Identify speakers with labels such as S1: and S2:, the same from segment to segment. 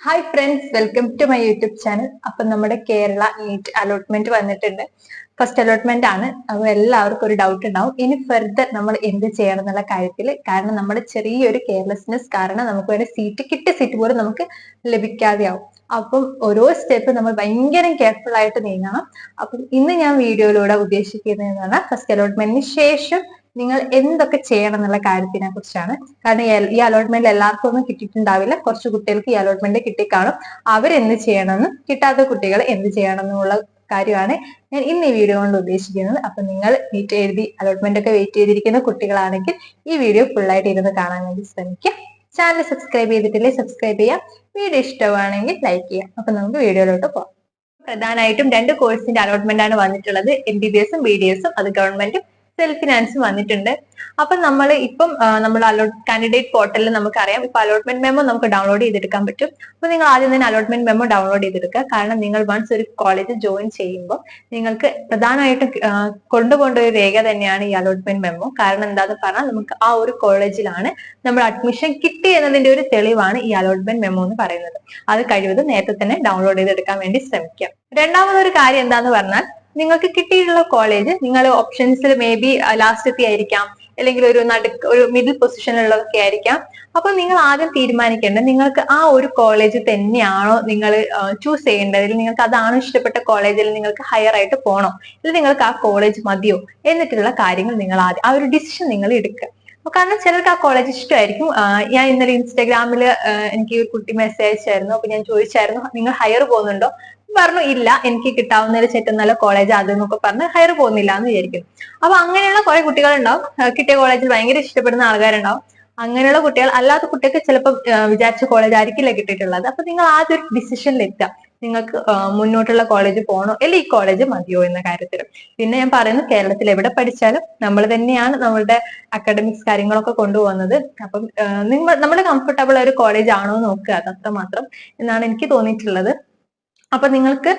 S1: Hi friends, welcome to my YouTube channel. അപ്പൊ നമ്മുടെ Kerala NEET allotment വന്നിട്ടുണ്ട്. ഫസ്റ്റ് അലോട്ട്മെന്റ് ആണ്. അപ്പൊ എല്ലാവർക്കും ഒരു ഡൗട്ട് ഉണ്ടാവും, ഇനി ഫെർദർ നമ്മൾ എന്ത് ചെയ്യണം എന്നുള്ള കാര്യത്തിൽ. കാരണം നമ്മുടെ ചെറിയൊരു കെയർലെസ്നെസ് കാരണം നമുക്ക് വരെ കിട്ടിയ സീറ്റ് പോലും നമുക്ക് ലഭിക്കാതെയാവും. അപ്പം ഓരോ സ്റ്റെപ്പ് നമ്മൾ ഭയങ്കര കെയർഫുൾ ആയിട്ട് നീങ്ങണം. അപ്പം ഇന്ന് ഞാൻ വീഡിയോയിലൂടെ ഉദ്ദേശിക്കുന്നത് ഫസ്റ്റ് അലോട്ട്മെന്റിന് ശേഷം നിങ്ങൾ എന്തൊക്കെ ചെയ്യണം എന്നുള്ള കാര്യത്തിനെ കുറിച്ചാണ്. കാരണം ഈ അലോട്ട്മെന്റ് എല്ലാവർക്കും ഒന്നും കിട്ടിയിട്ടുണ്ടാവില്ല. കുറച്ച് കുട്ടികൾക്ക് ഈ അലോട്ട്മെന്റ് കിട്ടിക്കാണും. അവരെന്ത് ചെയ്യണമെന്നും കിട്ടാത്ത കുട്ടികൾ എന്ത് ചെയ്യണം എന്നുള്ള കാര്യമാണ് ഞാൻ ഇന്ന് ഈ വീഡിയോ കൊണ്ട് ഉദ്ദേശിക്കുന്നത്. അപ്പൊ നിങ്ങൾ നീറ്റ് എഴുതി അലോട്ട്മെന്റ് ഒക്കെ വെയിറ്റ് ചെയ്തിരിക്കുന്ന കുട്ടികളാണെങ്കിൽ ഈ വീഡിയോ ഫുൾ ആയിട്ട് ഇരുന്ന് കാണാൻ വേണ്ടി ശ്രമിക്കുക. ചാനൽ സബ്സ്ക്രൈബ് ചെയ്തിട്ടില്ലേ സബ്സ്ക്രൈബ് ചെയ്യാം. വീഡിയോ ഇഷ്ടമാണെങ്കിൽ ലൈക്ക് ചെയ്യാം. അപ്പൊ നമുക്ക് വീഡിയോയിലോട്ട് പോകാം. പ്രധാനമായിട്ടും 2 കോഴ്സിന്റെ അലോട്ട്മെന്റ് ആണ് വന്നിട്ടുള്ളത്. MBBS-ഉം BDS-ഉം. അത് ഗവൺമെന്റും സെൽഫ് ഫിനാൻസും വന്നിട്ടുണ്ട്. അപ്പൊ നമ്മൾ ഇപ്പം നമ്മൾ കാൻഡിഡേറ്റ് പോർട്ടലിൽ നമുക്കറിയാം, ഇപ്പൊ അലോട്ട്മെന്റ് മെമ്മോ നമുക്ക് ഡൗൺലോഡ് ചെയ്തെടുക്കാൻ പറ്റും. അപ്പൊ നിങ്ങൾ ആദ്യം തന്നെ അലോട്ട്മെന്റ് മെമ്മോ ഡൗൺലോഡ് ചെയ്തെടുക്കുക. കാരണം നിങ്ങൾ വൺസ് ഒരു കോളേജ് ജോയിൻ ചെയ്യുമ്പോൾ നിങ്ങൾക്ക് പ്രധാനമായിട്ടും കൊണ്ടുപോകേണ്ട ഒരു രേഖ തന്നെയാണ് ഈ അലോട്ട്മെന്റ് മെമ്മോ. കാരണം എന്താന്ന് പറഞ്ഞാൽ നമുക്ക് ആ ഒരു കോളേജിലാണ് നമ്മൾ അഡ്മിഷൻ കിട്ടി എന്നതിന്റെ ഒരു തെളിവാണ് ഈ അലോട്ട്മെന്റ് മെമ്മോ എന്ന് പറയുന്നത്. അത് കഴിവതും നേരത്തെ തന്നെ ഡൗൺലോഡ് ചെയ്തെടുക്കാൻ വേണ്ടി ശ്രമിക്കുക. രണ്ടാമതൊരു കാര്യം എന്താന്ന് പറഞ്ഞാൽ, നിങ്ങൾക്ക് കിട്ടിയിട്ടുള്ള കോളേജ് നിങ്ങൾ ഓപ്ഷൻസിൽ മേ ബി ലാസ്റ്റ് ആയിരിക്കാം, അല്ലെങ്കിൽ ഒരു മിഡിൽ പൊസിഷനിലുള്ളതൊക്കെ ആയിരിക്കാം. അപ്പൊ നിങ്ങൾ ആദ്യം തീരുമാനിക്കേണ്ടത് നിങ്ങൾക്ക് ആ ഒരു കോളേജ് തന്നെയാണോ നിങ്ങൾ ചൂസ് ചെയ്യേണ്ടത്, അല്ലെങ്കിൽ നിങ്ങൾക്ക് അതാണോ ഇഷ്ടപ്പെട്ട കോളേജിൽ നിങ്ങൾക്ക് ഹയർ ആയിട്ട് പോകണോ, അല്ലെങ്കിൽ നിങ്ങൾക്ക് ആ കോളേജ് മതിയോ എന്നിട്ടുള്ള കാര്യങ്ങൾ നിങ്ങൾ ആദ്യം ആ ഒരു ഡിസിഷൻ നിങ്ങൾ എടുക്കുക. കാരണം ചിലർക്ക് ആ കോളേജ് ഇഷ്ടമായിരിക്കും. ഞാൻ ഇന്നലെ ഇൻസ്റ്റാഗ്രാമിൽ എനിക്ക് ഒരു കുട്ടി മെസ്സേജ് അയച്ചായിരുന്നു. അപ്പൊ ഞാൻ ചോദിച്ചായിരുന്നു, നിങ്ങൾ ഹയർ പോകുന്നുണ്ടോ? പറഞ്ഞു ഇല്ല, എനിക്ക് കിട്ടാവുന്ന ഒരു ഏറ്റവും നല്ല കോളേജ് അതെന്നൊക്കെ പറഞ്ഞ് ഹയർ പോകുന്നില്ല എന്ന് വിചാരിക്കുന്നു. അപ്പൊ അങ്ങനെയുള്ള കുറെ കുട്ടികളുണ്ടാവും. കിട്ടിയ കോളേജിൽ ഭയങ്കര ഇഷ്ടപ്പെടുന്ന ആൾക്കാരുണ്ടാവും. അങ്ങനെയുള്ള കുട്ടികൾ അല്ലാത്ത കുട്ടികൾക്ക് ചിലപ്പോൾ വിചാരിച്ച കോളേജ് ആയിരിക്കില്ല കിട്ടിയിട്ടുള്ളത്. അപ്പൊ നിങ്ങൾ ആദ്യം ഒരു ഡിസിഷനിൽ എത്തുക, നിങ്ങൾക്ക് മുന്നോട്ടുള്ള കോളേജ് പോകണോ അല്ലെങ്കിൽ ഈ കോളേജ് മതിയോ എന്ന കാര്യത്തിൽ. പിന്നെ ഞാൻ പറയുന്നു, കേരളത്തിൽ എവിടെ പഠിച്ചാലും നമ്മൾ തന്നെയാണ് നമ്മളുടെ അക്കാഡമിക്സ് കാര്യങ്ങളൊക്കെ കൊണ്ടുപോകുന്നത്. അപ്പം നമ്മൾ കംഫർട്ടബിൾ ഒരു കോളേജ് ആണോ നോക്കുക, അത് അത്രമാത്രം എന്നാണ് എനിക്ക് തോന്നിയിട്ടുള്ളത്. അപ്പൊ നിങ്ങൾക്ക്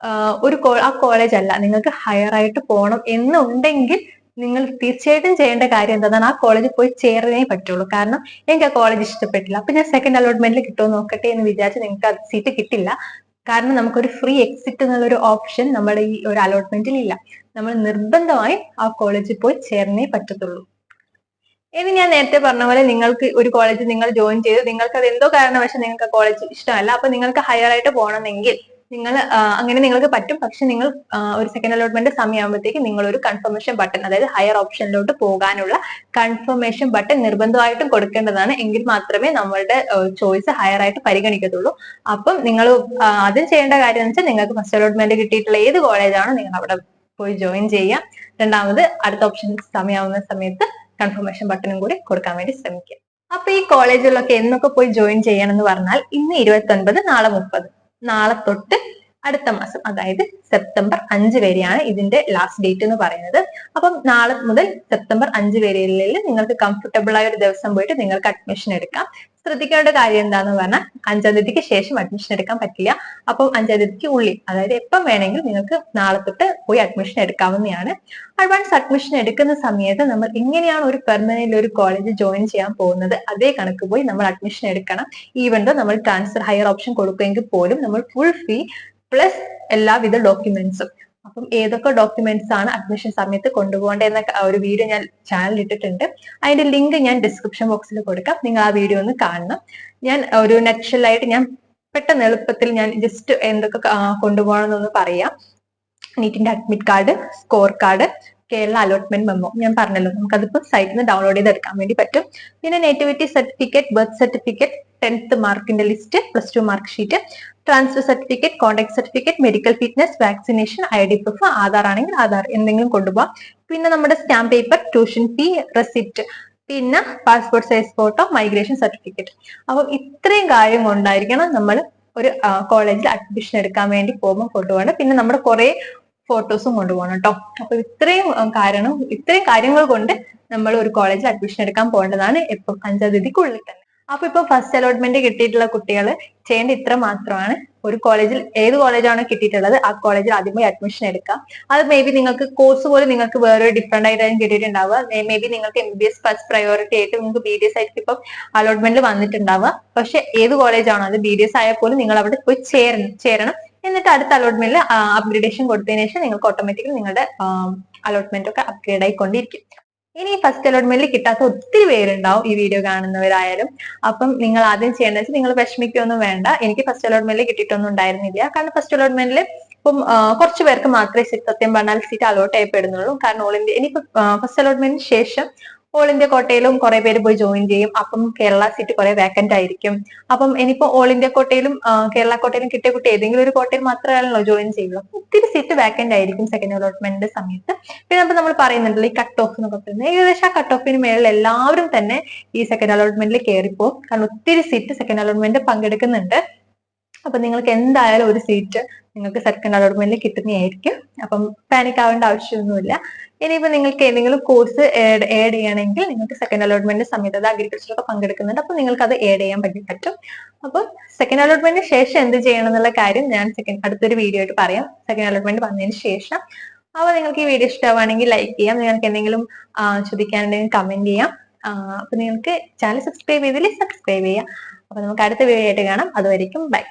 S1: ആ കോളേജ് അല്ല, നിങ്ങൾക്ക് ഹയർ ആയിട്ട് പോകണം എന്നുണ്ടെങ്കിൽ നിങ്ങൾ തീർച്ചയായിട്ടും ചെയ്യേണ്ട കാര്യം എന്താണ്, ആ കോളേജിൽ പോയി ചേർന്നേ പറ്റുള്ളൂ. കാരണം എനിക്ക് ആ കോളേജ് ഇഷ്ടപ്പെട്ടില്ല, അപ്പൊ ഞാൻ സെക്കൻഡ് അലോട്ട്മെന്റിൽ കിട്ടുമോ നോക്കട്ടെ എന്ന് വിചാരിച്ച് നിങ്ങൾക്ക് അത് സീറ്റ് കിട്ടില്ല. കാരണം നമുക്കൊരു ഫ്രീ എക്സിറ്റ് എന്നുള്ള ഒരു ഓപ്ഷൻ നമ്മുടെ ഈ ഒരു അലോട്ട്മെന്റിൽ ഇല്ല. നമ്മൾ നിർബന്ധമായും ആ കോളേജിൽ പോയി ചേർന്നേ പറ്റത്തുള്ളൂ. ഇനി ഞാൻ നേരത്തെ പറഞ്ഞ പോലെ, നിങ്ങൾക്ക് ഒരു കോളേജ് നിങ്ങൾ ജോയിൻ ചെയ്ത് നിങ്ങൾക്ക് അത് എന്തോ കാരണവശാൽ നിങ്ങൾക്ക് ആ കോളേജ് ഇഷ്ടമല്ല, അപ്പൊ നിങ്ങൾക്ക് ഹയർ ആയിട്ട് പോകണമെങ്കിൽ നിങ്ങൾ അങ്ങനെ നിങ്ങൾക്ക് പറ്റും. പക്ഷെ നിങ്ങൾ ഒരു സെക്കൻഡ് അലോട്ട്മെന്റ് സമയമാകുമ്പോഴത്തേക്ക് നിങ്ങൾ ഒരു കൺഫർമേഷൻ ബട്ടൺ, അതായത് ഹയർ ഓപ്ഷനിലോട്ട് പോകാനുള്ള കൺഫർമേഷൻ ബട്ടൺ നിർബന്ധമായിട്ടും കൊടുക്കേണ്ടതാണ്. എങ്കിൽ മാത്രമേ നമ്മളുടെ ചോയ്സ് ഹയർ ആയിട്ട് പരിഗണിക്കത്തുള്ളൂ. അപ്പം നിങ്ങൾ ആദ്യം ചെയ്യേണ്ട കാര്യം എന്ന് വെച്ചാൽ, നിങ്ങൾക്ക് ഫസ്റ്റ് അലോട്ട്മെന്റ് കിട്ടിയിട്ടുള്ള ഏത് കോളേജാണോ നിങ്ങൾ അവിടെ പോയി ജോയിൻ ചെയ്യുക. രണ്ടാമത് അടുത്ത ഓപ്ഷൻ സമയമാവുന്ന സമയത്ത് കൺഫർമേഷൻ ബട്ടണും കൂടി കൊടുക്കാൻ വേണ്ടി ശ്രമിക്കുക. അപ്പൊ ഈ കോളേജിലൊക്കെ എന്നൊക്കെ പോയി ജോയിൻ ചെയ്യണം എന്ന് പറഞ്ഞാൽ, ഇന്ന് 29, നാളെ 30, നാളെ തൊട്ട് അടുത്ത മാസം, അതായത് സെപ്റ്റംബർ 5 വരെയാണ് ഇതിന്റെ ലാസ്റ്റ് ഡേറ്റ് എന്ന് പറയുന്നത്. അപ്പം നാളെ മുതൽ സെപ്റ്റംബർ 5 വരെയിൽ നിങ്ങൾക്ക് കംഫർട്ടബിൾ ആയ ഒരു ദിവസം പോയിട്ട് നിങ്ങൾക്ക് അഡ്മിഷൻ എടുക്കാം. ശ്രദ്ധിക്കേണ്ട കാര്യം എന്താന്ന് പറഞ്ഞാൽ, 5-ാം തീയതിക്ക് ശേഷം അഡ്മിഷൻ എടുക്കാൻ പറ്റില്ല. അപ്പം 5-ാം തീയതിക്ക് ഉള്ളിൽ, അതായത് എപ്പം വേണമെങ്കിൽ നിങ്ങൾക്ക് നാളെ തൊട്ട് പോയി അഡ്മിഷൻ എടുക്കാവുന്നതാണ്. അഡ്വാൻസ് അഡ്മിഷൻ എടുക്കുന്ന സമയത്ത് നമ്മൾ എങ്ങനെയാണ് ഒരു പെർമനന്റ് ഒരു കോളേജ് ജോയിൻ ചെയ്യാൻ പോകുന്നത്, അതേ കണക്ക് പോയി നമ്മൾ അഡ്മിഷൻ എടുക്കണം. ഈവൻ ദോ നമ്മൾ ട്രാൻസ്ഫർ ഹയർ ഓപ്ഷൻ കൊടുക്കുമെങ്കിൽ പോലും നമ്മൾ ഫുൾ ഫീ പ്ലസ് എല്ലാവിധ ഡോക്യുമെന്റ്സും. അപ്പം ഏതൊക്കെ ഡോക്യുമെന്റ്സ് ആണ് അഡ്മിഷൻ സമയത്ത് കൊണ്ടുപോകേണ്ടതെന്ന ഒരു വീഡിയോ ഞാൻ ചാനലിൽ ഇട്ടിട്ടുണ്ട്. അതിന്റെ ലിങ്ക് ഞാൻ ഡിസ്ക്രിപ്ഷൻ ബോക്സിൽ കൊടുക്കാം. നിങ്ങൾ ആ വീഡിയോ ഒന്ന് കാണണം. ഞാൻ ഒരു നട്ഷലായിട്ട് ഞാൻ പെട്ടെന്ന് എളുപ്പത്തിൽ ഞാൻ ജസ്റ്റ് എന്തൊക്കെ കൊണ്ടുപോകണം എന്നൊന്ന് പറയാം. നീറ്റിന്റെ admit card, score card, Kerala allotment memo ഞാൻ പറഞ്ഞല്ലോ, നമുക്കതിപ്പോ സൈറ്റിൽ നിന്ന് ഡൗൺലോഡ് ചെയ്ത് എടുക്കാൻ വേണ്ടി പറ്റും. പിന്നെ nativity certificate, birth certificate, 10th മാർക്കിന്റെ list, +2 mark sheet, transfer certificate, conduct certificate, medical fitness, vaccination, ID proof, Aadhaar ആണെങ്കിൽ ആധാർ എന്തെങ്കിലും കൊണ്ടുപോകാം. പിന്നെ നമ്മുടെ stamp paper, tuition fee, receipt, പിന്നെ passport size photo, migration certificate. അപ്പൊ ഇത്രയും കാര്യം കൊണ്ടായിരിക്കണം നമ്മൾ ഒരു കോളേജിൽ അഡ്മിഷൻ എടുക്കാൻ വേണ്ടി പോകുമ്പോൾ കൊണ്ടുപോകണം. പിന്നെ നമ്മുടെ കുറെ ഫോട്ടോസും കൊണ്ടുപോകണം കേട്ടോ. അപ്പൊ ഇത്രയും കാര്യങ്ങൾ കൊണ്ട് നമ്മൾ ഒരു കോളേജിൽ അഡ്മിഷൻ എടുക്കാൻ പോകേണ്ടതാണ് എപ്പം 5-ാം തീയതിക്കുള്ളിൽ തന്നെ. അപ്പൊ ഇപ്പൊ ഫസ്റ്റ് അലോട്ട്മെന്റ് കിട്ടിയിട്ടുള്ള കുട്ടികൾ ചെയ്യേണ്ട ഇത്ര മാത്രമാണ്. ഒരു കോളേജിൽ ഏത് കോളേജാണോ കിട്ടിയിട്ടുള്ളത് ആ കോളേജിൽ ആദ്യം പോയി അഡ്മിഷൻ എടുക്കാം. അത് മേ ബി നിങ്ങൾക്ക് കോഴ്സ് പോലും നിങ്ങൾക്ക് വേറെ ഡിഫറെന്റ് ആയിട്ടാണ് കിട്ടിയിട്ടുണ്ടാവുക. മേ ബി നിങ്ങൾക്ക് MBBS ഫസ്റ്റ് പ്രയോറിറ്റി ആയിട്ട് നിങ്ങൾക്ക് BDS ആയിട്ട് ഇപ്പം അലോട്ട്മെന്റ് വന്നിട്ടുണ്ടാവുക. പക്ഷെ ഏത് കോളേജാണോ അത് BDS ആയാൽ പോലും നിങ്ങൾ അവിടെ പോയി ചേരണം. എന്നിട്ട് അടുത്ത അലോട്ട്മെന്റിൽ അപ്ഗ്രേഡേഷൻ കൊടുത്തതിനു ശേഷം നിങ്ങൾക്ക് ഓട്ടോമാറ്റിക്കലി നിങ്ങളുടെ അലോട്ട്മെന്റ് ഒക്കെ അപ്ഗ്രേഡ് ആയിക്കൊണ്ടിരിക്കും. ഇനി ഫസ്റ്റ് അലോട്ട്മെന്റിൽ കിട്ടാത്ത ഒത്തിരി പേരുണ്ടാവും ഈ വീഡിയോ കാണുന്നവരായാലും. അപ്പം നിങ്ങൾ ആദ്യം ചെയ്യേണ്ടത് വെച്ചാൽ നിങ്ങൾ വിഷമിക്കൊന്നും വേണ്ട. എനിക്ക് ഫസ്റ്റ് അലോട്ട്മെന്റിൽ കിട്ടിയിട്ടൊന്നും ഉണ്ടായിരുന്നില്ല. കാരണം ഫസ്റ്റ് അലോട്ട്മെന്റിൽ ഇപ്പം കുറച്ചു പേർക്ക് മാത്രമേ സത്യം പറഞ്ഞാൽ സീറ്റ് അലോട്ട് ചെയ്യപ്പെടുന്നുള്ളൂ. കാരണം ഓൾ ഇന്ത്യ ഇനിയിപ്പോ ഫസ്റ്റ് അലോട്ട്മെന്റിന് ശേഷം ഓൾ ഇന്ത്യ കോട്ടയിലും കുറെ പേര് പോയി ജോയിൻ ചെയ്യും. അപ്പം കേരള സീറ്റ് കുറെ വേക്കന്റ് ആയിരിക്കും. അപ്പം ഇനിയിപ്പോ ഓൾ ഇന്ത്യ കോട്ടയിലും കേരള കോട്ടയിലും കിട്ടിയ കുട്ടി ഏതെങ്കിലും ഒരു കോട്ടയിൽ മാത്രമല്ലോ ജോയിൻ ചെയ്യുള്ളൂ. ഒത്തിരി സീറ്റ് വേക്കന്റ് ആയിരിക്കും സെക്കൻഡ് അലോട്ട്മെന്റിന്റെ സമയത്ത്. പിന്നെ നമ്മൾ പറയുന്നുണ്ടല്ലോ ഈ കട്ട് ഓഫ് എന്നൊക്കെ പറയുന്നത്, ഏകദേശം ആ കട്ട് ഓഫിന് മേളിൽ എല്ലാവരും തന്നെ ഈ സെക്കൻഡ് അലോട്ട്മെന്റിൽ കയറിപ്പോ. കാരണം ഒത്തിരി സീറ്റ് സെക്കൻഡ് അലോട്ട്മെന്റ് പങ്കെടുക്കുന്നുണ്ട്. അപ്പൊ നിങ്ങൾക്ക് എന്തായാലും ഒരു സീറ്റ് നിങ്ങൾക്ക് സെക്കൻഡ് അലോട്ട്മെന്റിൽ കിട്ടുന്നതായിരിക്കും. അപ്പം പാനിക് ആവേണ്ട ആവശ്യമൊന്നുമില്ല. ഇനിയിപ്പോ നിങ്ങൾക്ക് ഏതെങ്കിലും കോഴ്സ് ആഡ് ചെയ്യണമെങ്കിൽ നിങ്ങൾക്ക് സെക്കൻഡ് അലോട്ട്മെന്റ് സമയത്ത് അത് അഗ്രികൾച്ചറൊക്കെ പങ്കെടുക്കുന്നുണ്ട്. അപ്പൊ നിങ്ങൾക്ക് അത് ആഡ് ചെയ്യാൻ പറ്റും. അപ്പൊ സെക്കൻഡ് അലോട്ട്മെന്റിന് ശേഷം എന്ത് ചെയ്യണം എന്നുള്ള കാര്യം ഞാൻ അടുത്തൊരു വീഡിയോ ആയിട്ട് പറയാം. സെക്കൻഡ് അലോട്ട്മെന്റ് വന്നതിന് ശേഷം. അപ്പൊ നിങ്ങൾക്ക് ഈ വീഡിയോ ഇഷ്ടമാണെങ്കിൽ ലൈക്ക് ചെയ്യാം. നിങ്ങൾക്ക് എന്തെങ്കിലും ചോദിക്കാനുണ്ടെങ്കിൽ കമന്റ് ചെയ്യാം. അപ്പൊ നിങ്ങൾക്ക് ചാനൽ സബ്സ്ക്രൈബ് ചെയ്തില്ലേ സബ്സ്ക്രൈബ് ചെയ്യാം. അപ്പൊ നമുക്ക് അടുത്ത വീഡിയോ ആയിട്ട് കാണാം. അതുവരെയും ബൈ.